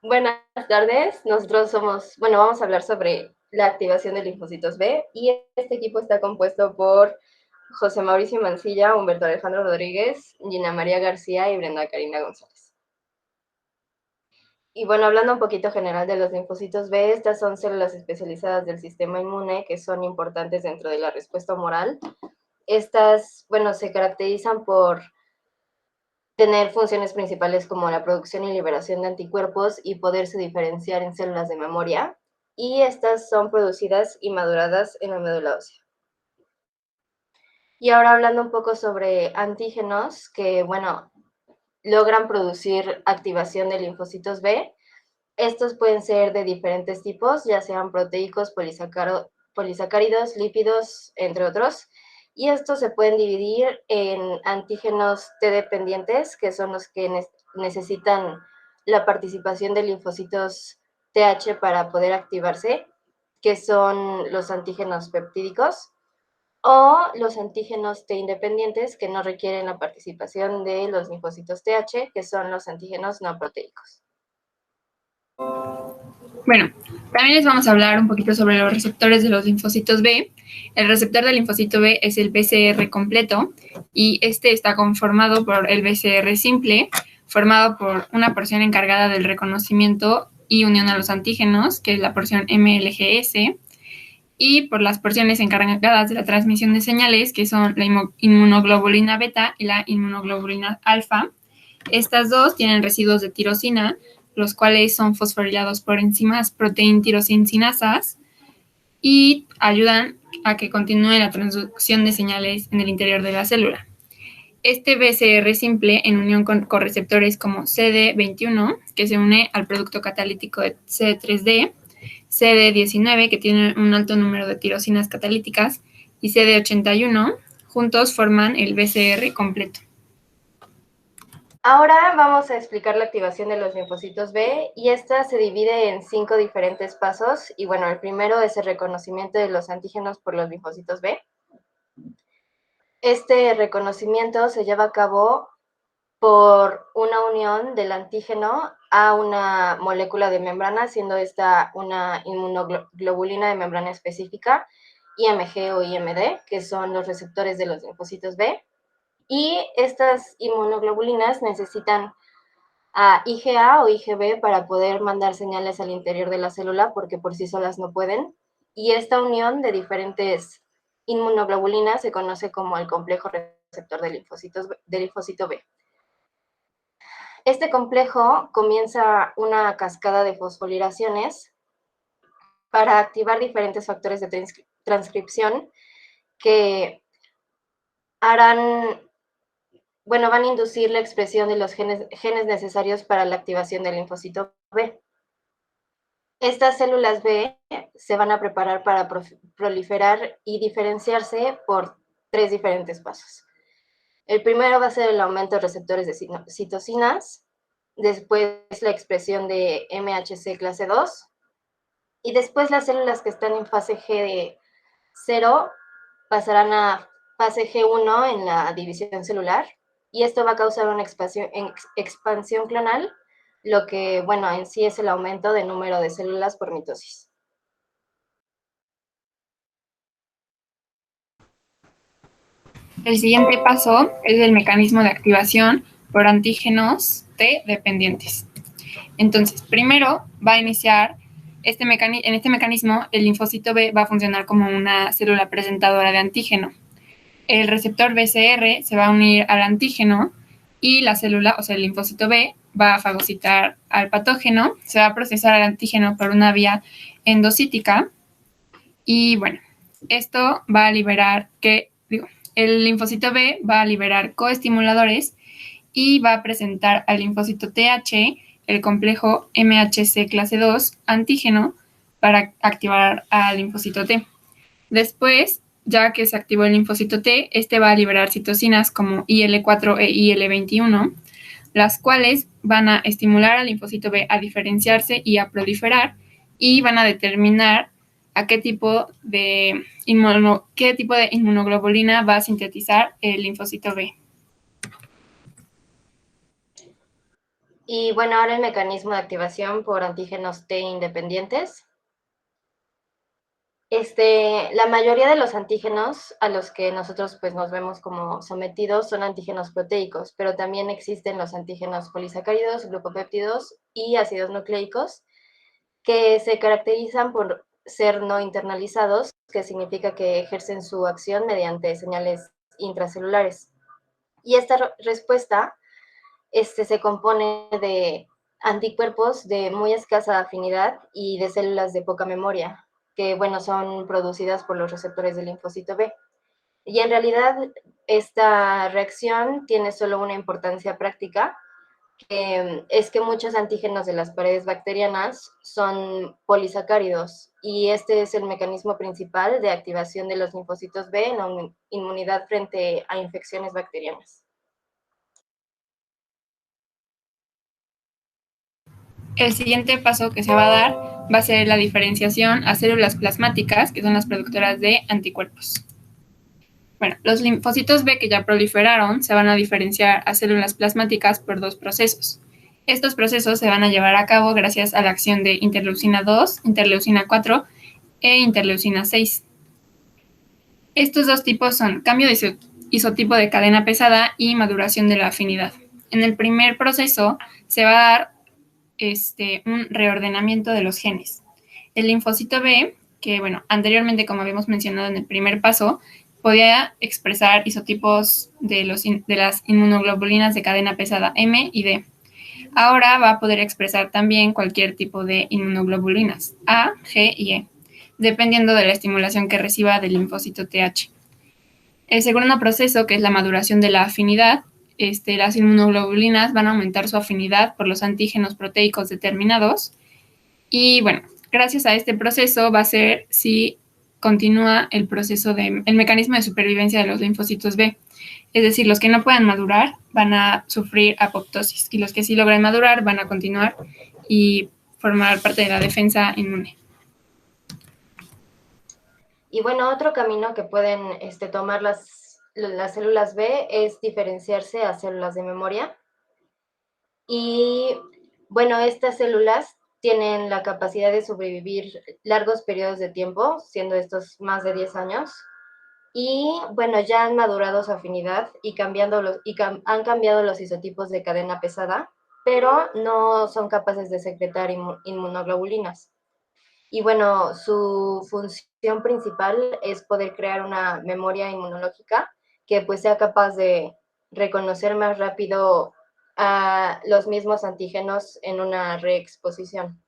Buenas tardes, nosotros vamos a hablar sobre la activación de linfocitos B y este equipo está compuesto por José Mauricio Mancilla, Humberto Alejandro Rodríguez, Gina María García y Brenda Karina González. Y bueno, hablando un poquito general de los linfocitos B, estas son células especializadas del sistema inmune que son importantes dentro de la respuesta humoral. Estas, se caracterizan por tener funciones principales como la producción y liberación de anticuerpos y poderse diferenciar en células de memoria, y estas son producidas y maduradas en la médula ósea. Y ahora hablando un poco sobre antígenos que, logran producir activación de linfocitos B. Estos pueden ser de diferentes tipos, ya sean proteicos, polisacáridos, lípidos, entre otros. Y estos se pueden dividir en antígenos T dependientes, que son los que necesitan la participación de linfocitos TH para poder activarse, que son los antígenos peptídicos, o los antígenos T independientes, que no requieren la participación de los linfocitos TH, que son los antígenos no proteicos. Bueno, también les vamos a hablar un poquito sobre los receptores de los linfocitos B. El receptor del linfocito B es el BCR completo y este está conformado por el BCR simple, formado por una porción encargada del reconocimiento y unión a los antígenos, que es la porción MLGS, y por las porciones encargadas de la transmisión de señales, que son la inmunoglobulina beta y la inmunoglobulina alfa. Estas dos tienen residuos de tirosina, los cuales son fosforilados por enzimas protein-tirosinasas y ayudan a que continúe la transducción de señales en el interior de la célula. Este BCR simple, en unión con correceptores como CD21, que se une al producto catalítico de CD3D, CD19, que tiene un alto número de tirosinas catalíticas, y CD81, juntos forman el BCR completo. Ahora vamos a explicar la activación de los linfocitos B, y esta se divide en 5 diferentes pasos. Y bueno, el primero es el reconocimiento de los antígenos por los linfocitos B. Este reconocimiento se lleva a cabo por una unión del antígeno a una molécula de membrana, siendo esta una inmunoglobulina de membrana específica, IMG o IMD, que son los receptores de los linfocitos B. Y estas inmunoglobulinas necesitan a IgA o IgB para poder mandar señales al interior de la célula, porque por sí solas no pueden. Y esta unión de diferentes inmunoglobulinas se conoce como el complejo receptor de linfocito B. Este complejo comienza una cascada de fosforilaciones para activar diferentes factores de transcripción que van a inducir la expresión de los genes necesarios para la activación del linfocito B. Estas células B se van a preparar para proliferar y diferenciarse por 3 diferentes pasos. El primero va a ser el aumento de receptores de citocinas, después la expresión de MHC clase 2, y después las células que están en fase G de 0 pasarán a fase G1 en la división celular, y esto va a causar una expansión clonal, lo que, en sí es el aumento de número de células por mitosis. El siguiente paso es el mecanismo de activación por antígenos T dependientes. Entonces, primero va a iniciar en este mecanismo, el linfocito B va a funcionar como una célula presentadora de antígeno. El receptor BCR se va a unir al antígeno y la célula, o sea, el linfocito B, va a fagocitar al patógeno, se va a procesar al antígeno por una vía endocítica y bueno, esto va a liberar el linfocito B va a liberar coestimuladores y va a presentar al linfocito TH el complejo MHC clase 2 antígeno para activar al linfocito T. Después, ya que se activó el linfocito T, este va a liberar citocinas como IL-4 e IL-21, las cuales van a estimular al linfocito B a diferenciarse y a proliferar y van a determinar a qué tipo de inmunoglobulina va a sintetizar el linfocito B. Y bueno, ahora el mecanismo de activación por antígenos T independientes. La mayoría de los antígenos a los que nosotros pues, nos vemos como sometidos son antígenos proteicos, pero también existen los antígenos polisacáridos, glucopéptidos y ácidos nucleicos, que se caracterizan por ser no internalizados, que significa que ejercen su acción mediante señales intracelulares. Y esta respuesta se compone de anticuerpos de muy escasa afinidad y de células de poca memoria, que, bueno, son producidas por los receptores del linfocito B. Y en realidad esta reacción tiene solo una importancia práctica, que es que muchos antígenos de las paredes bacterianas son polisacáridos y este es el mecanismo principal de activación de los linfocitos B en la inmunidad frente a infecciones bacterianas. El siguiente paso que se va a dar va a ser la diferenciación a células plasmáticas, que son las productoras de anticuerpos. Bueno, los linfocitos B que ya proliferaron se van a diferenciar a células plasmáticas por dos procesos. Estos procesos se van a llevar a cabo gracias a la acción de interleucina 2, interleucina 4 e interleucina 6. Estos dos tipos son cambio de isotipo de cadena pesada y maduración de la afinidad. En el primer proceso se va a dar un reordenamiento de los genes. El linfocito B, que bueno, anteriormente, como habíamos mencionado en el primer paso, podía expresar isotipos de las inmunoglobulinas de cadena pesada M y D. Ahora va a poder expresar también cualquier tipo de inmunoglobulinas, A, G y E, dependiendo de la estimulación que reciba del linfocito TH. El segundo proceso, que es la maduración de la afinidad, las inmunoglobulinas van a aumentar su afinidad por los antígenos proteicos determinados. Y bueno, gracias a este proceso va a ser si continúa el mecanismo de supervivencia de los linfocitos B. Es decir, los que no puedan madurar van a sufrir apoptosis y los que sí logran madurar van a continuar y formar parte de la defensa inmune. Y bueno, otro camino que pueden tomar las células B es diferenciarse a células de memoria. Y bueno, estas células tienen la capacidad de sobrevivir largos periodos de tiempo, siendo estos más de 10 años. Y bueno, ya han madurado su afinidad y han cambiado los isotipos de cadena pesada, pero no son capaces de secretar inmunoglobulinas. Y bueno, su función principal es poder crear una memoria inmunológica que pues sea capaz de reconocer más rápido a los mismos antígenos en una reexposición.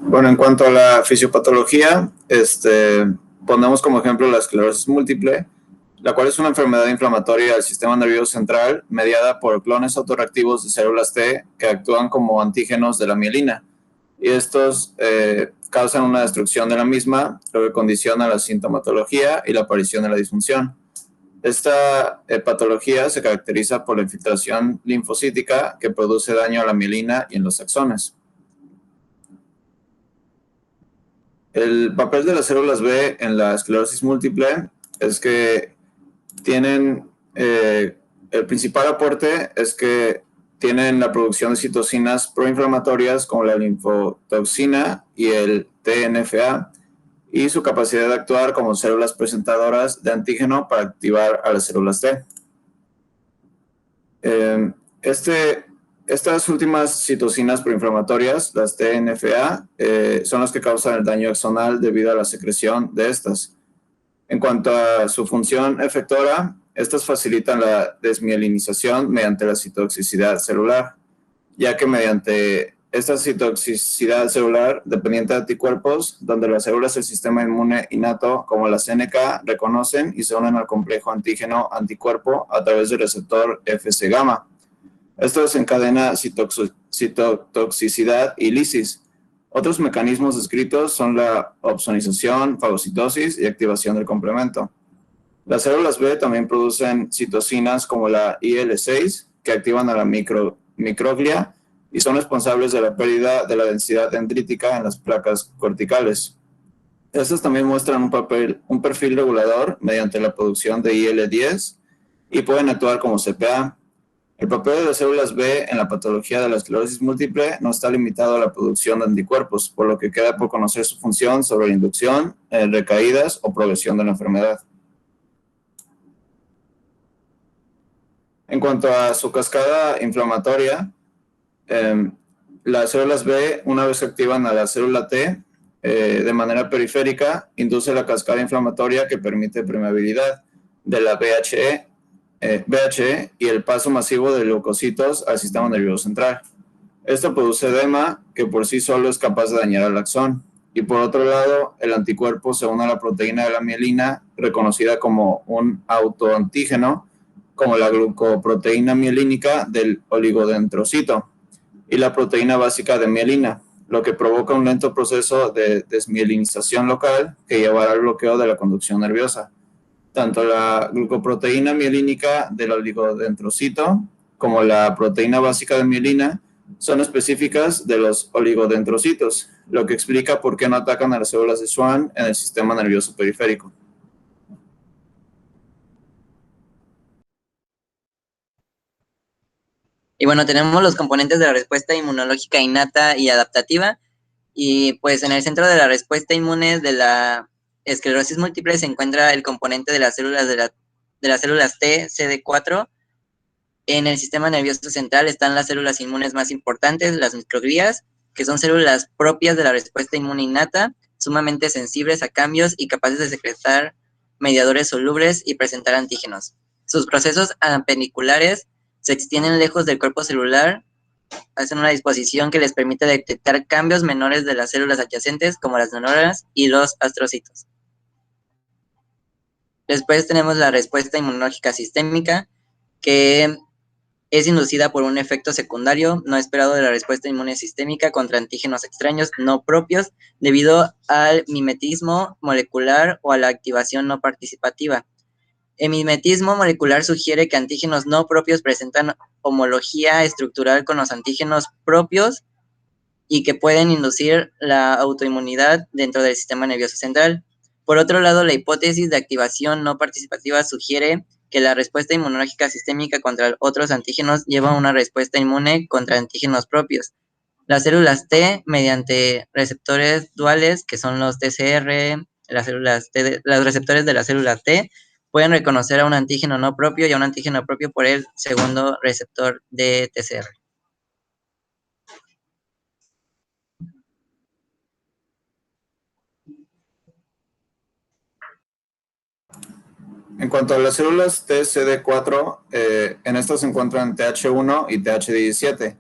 Bueno, en cuanto a la fisiopatología, ponemos como ejemplo la esclerosis múltiple, la cual es una enfermedad inflamatoria del sistema nervioso central mediada por clones autorreactivos de células T que actúan como antígenos de la mielina. Y estos causan una destrucción de la misma, lo que condiciona la sintomatología y la aparición de la disfunción. Esta patología se caracteriza por la infiltración linfocítica que produce daño a la mielina y en los axones. El papel de las células B en la esclerosis múltiple es que tienen, el principal aporte es que tienen la producción de citocinas proinflamatorias como la linfotoxina y el TNFA y su capacidad de actuar como células presentadoras de antígeno para activar a las células T. Estas últimas citocinas proinflamatorias, las TNFA, son las que causan el daño axonal debido a la secreción de estas. En cuanto a su función efectora, estas facilitan la desmielinización mediante la citotoxicidad celular, ya que mediante esta citotoxicidad celular dependiente de anticuerpos, donde las células del sistema inmune innato, como las NK, reconocen y se unen al complejo antígeno-anticuerpo a través del receptor Fc gamma. Esto desencadena citotoxicidad y lisis. Otros mecanismos descritos son la opsonización, fagocitosis y activación del complemento. Las células B también producen citocinas como la IL-6, que activan a la microglia y son responsables de la pérdida de la densidad dendrítica en las placas corticales. Estos también muestran un perfil regulador mediante la producción de IL-10 y pueden actuar como CPA. El papel de las células B en la patología de la esclerosis múltiple no está limitado a la producción de anticuerpos, por lo que queda por conocer su función sobre la inducción, recaídas o progresión de la enfermedad. En cuanto a su cascada inflamatoria, las células B, una vez activan a la célula T de manera periférica, induce la cascada inflamatoria que permite permeabilidad de la BHE y el paso masivo de leucocitos al sistema nervioso central. Esto produce edema que por sí solo es capaz de dañar al axón. Y por otro lado, el anticuerpo se une a la proteína de la mielina, reconocida como un autoantígeno, como la glucoproteína mielínica del oligodendrocito y la proteína básica de mielina, lo que provoca un lento proceso de desmielinización local que llevará al bloqueo de la conducción nerviosa. Tanto la glucoproteína mielínica del oligodendrocito como la proteína básica de mielina son específicas de los oligodendrocitos, lo que explica por qué no atacan a las células de Schwann en el sistema nervioso periférico. Y bueno, tenemos los componentes de la respuesta inmunológica innata y adaptativa. Y pues en el centro de la respuesta inmune de la esclerosis múltiple se encuentra el componente de las células de las células T, CD4. En el sistema nervioso central están las células inmunes más importantes, las microglías, que son células propias de la respuesta inmune innata, sumamente sensibles a cambios y capaces de secretar mediadores solubles y presentar antígenos. Sus procesos apendiculares se extienden lejos del cuerpo celular, hacen una disposición que les permite detectar cambios menores de las células adyacentes, como las neuronas y los astrocitos. Después tenemos la respuesta inmunológica sistémica, que es inducida por un efecto secundario no esperado de la respuesta inmune sistémica contra antígenos extraños no propios debido al mimetismo molecular o a la activación no participativa. El mimetismo molecular sugiere que antígenos no propios presentan homología estructural con los antígenos propios y que pueden inducir la autoinmunidad dentro del sistema nervioso central. Por otro lado, la hipótesis de activación no participativa sugiere que la respuesta inmunológica sistémica contra otros antígenos lleva a una respuesta inmune contra antígenos propios. Las células T, mediante receptores duales, que son los TCR, los receptores de la célula T, pueden reconocer a un antígeno no propio y a un antígeno propio por el segundo receptor de TCR. En cuanto a las células TCD4, en estas se encuentran TH1 y TH17.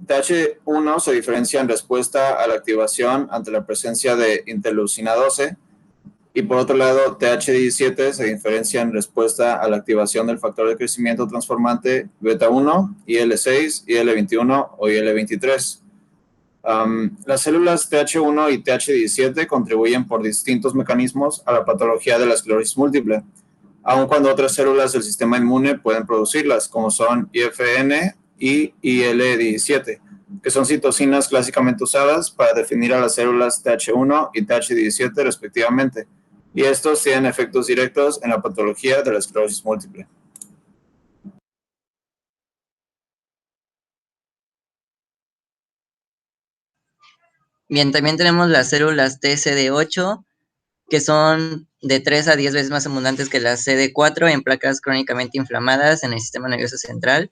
TH1 se diferencia en respuesta a la activación ante la presencia de interleucina 12 y por otro lado TH17 se diferencia en respuesta a la activación del factor de crecimiento transformante beta 1, IL6, IL21 o IL23. Las células TH1 y TH17 contribuyen por distintos mecanismos a la patología de la esclerosis múltiple, aun cuando otras células del sistema inmune pueden producirlas, como son IFN y IL-17, que son citocinas clásicamente usadas para definir a las células TH1 y TH17 respectivamente, y estos tienen efectos directos en la patología de la esclerosis múltiple. Bien, también tenemos las células TCD8, que son de 3 a 10 veces más abundantes que las CD4 en placas crónicamente inflamadas en el sistema nervioso central.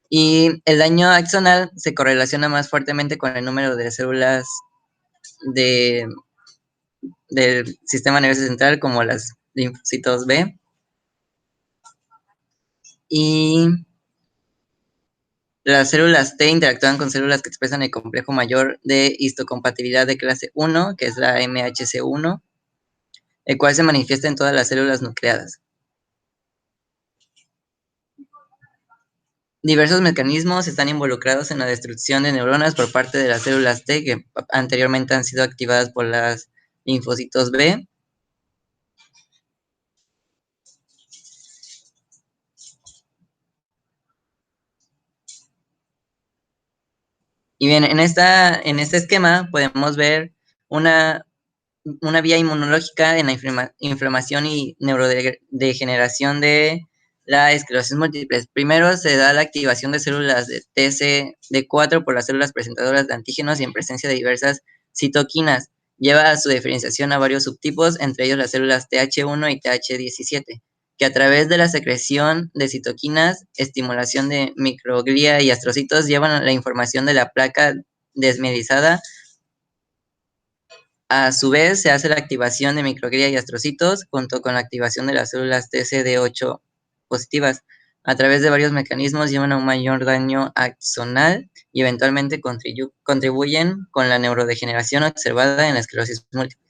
Y el daño axonal se correlaciona más fuertemente con el número de células del sistema nervioso central, como las linfocitos B. Y las células T interactúan con células que expresan el complejo mayor de histocompatibilidad de clase 1, que es la MHC1, el cual se manifiesta en todas las células nucleadas. Diversos mecanismos están involucrados en la destrucción de neuronas por parte de las células T, que anteriormente han sido activadas por las linfocitos B. Y bien, en este esquema podemos ver una una vía inmunológica en la inflamación y neurodegeneración de la esclerosis múltiple. Primero se da la activación de células de TCD4 por las células presentadoras de antígenos y en presencia de diversas citoquinas. Lleva a su diferenciación a varios subtipos, entre ellos las células TH1 y TH17, que a través de la secreción de citoquinas, estimulación de microglia y astrocitos llevan la información de la placa desmielizada. A su vez, se hace la activación de microglia y astrocitos junto con la activación de las células TCD8 positivas. A través de varios mecanismos llevan a un mayor daño axonal y eventualmente contribuyen con la neurodegeneración observada en la esclerosis múltiple.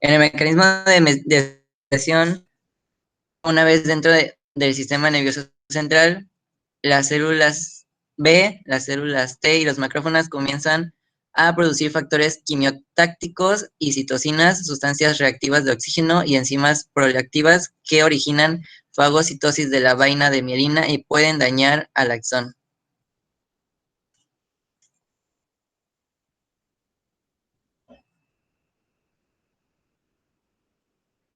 En el mecanismo de mediación, una vez dentro del sistema nervioso central, las células B, las células T y los macrófagos comienzan a producir factores quimiotácticos y citocinas, sustancias reactivas de oxígeno y enzimas proreactivas que originan fagocitosis de la vaina de mielina y pueden dañar al axón.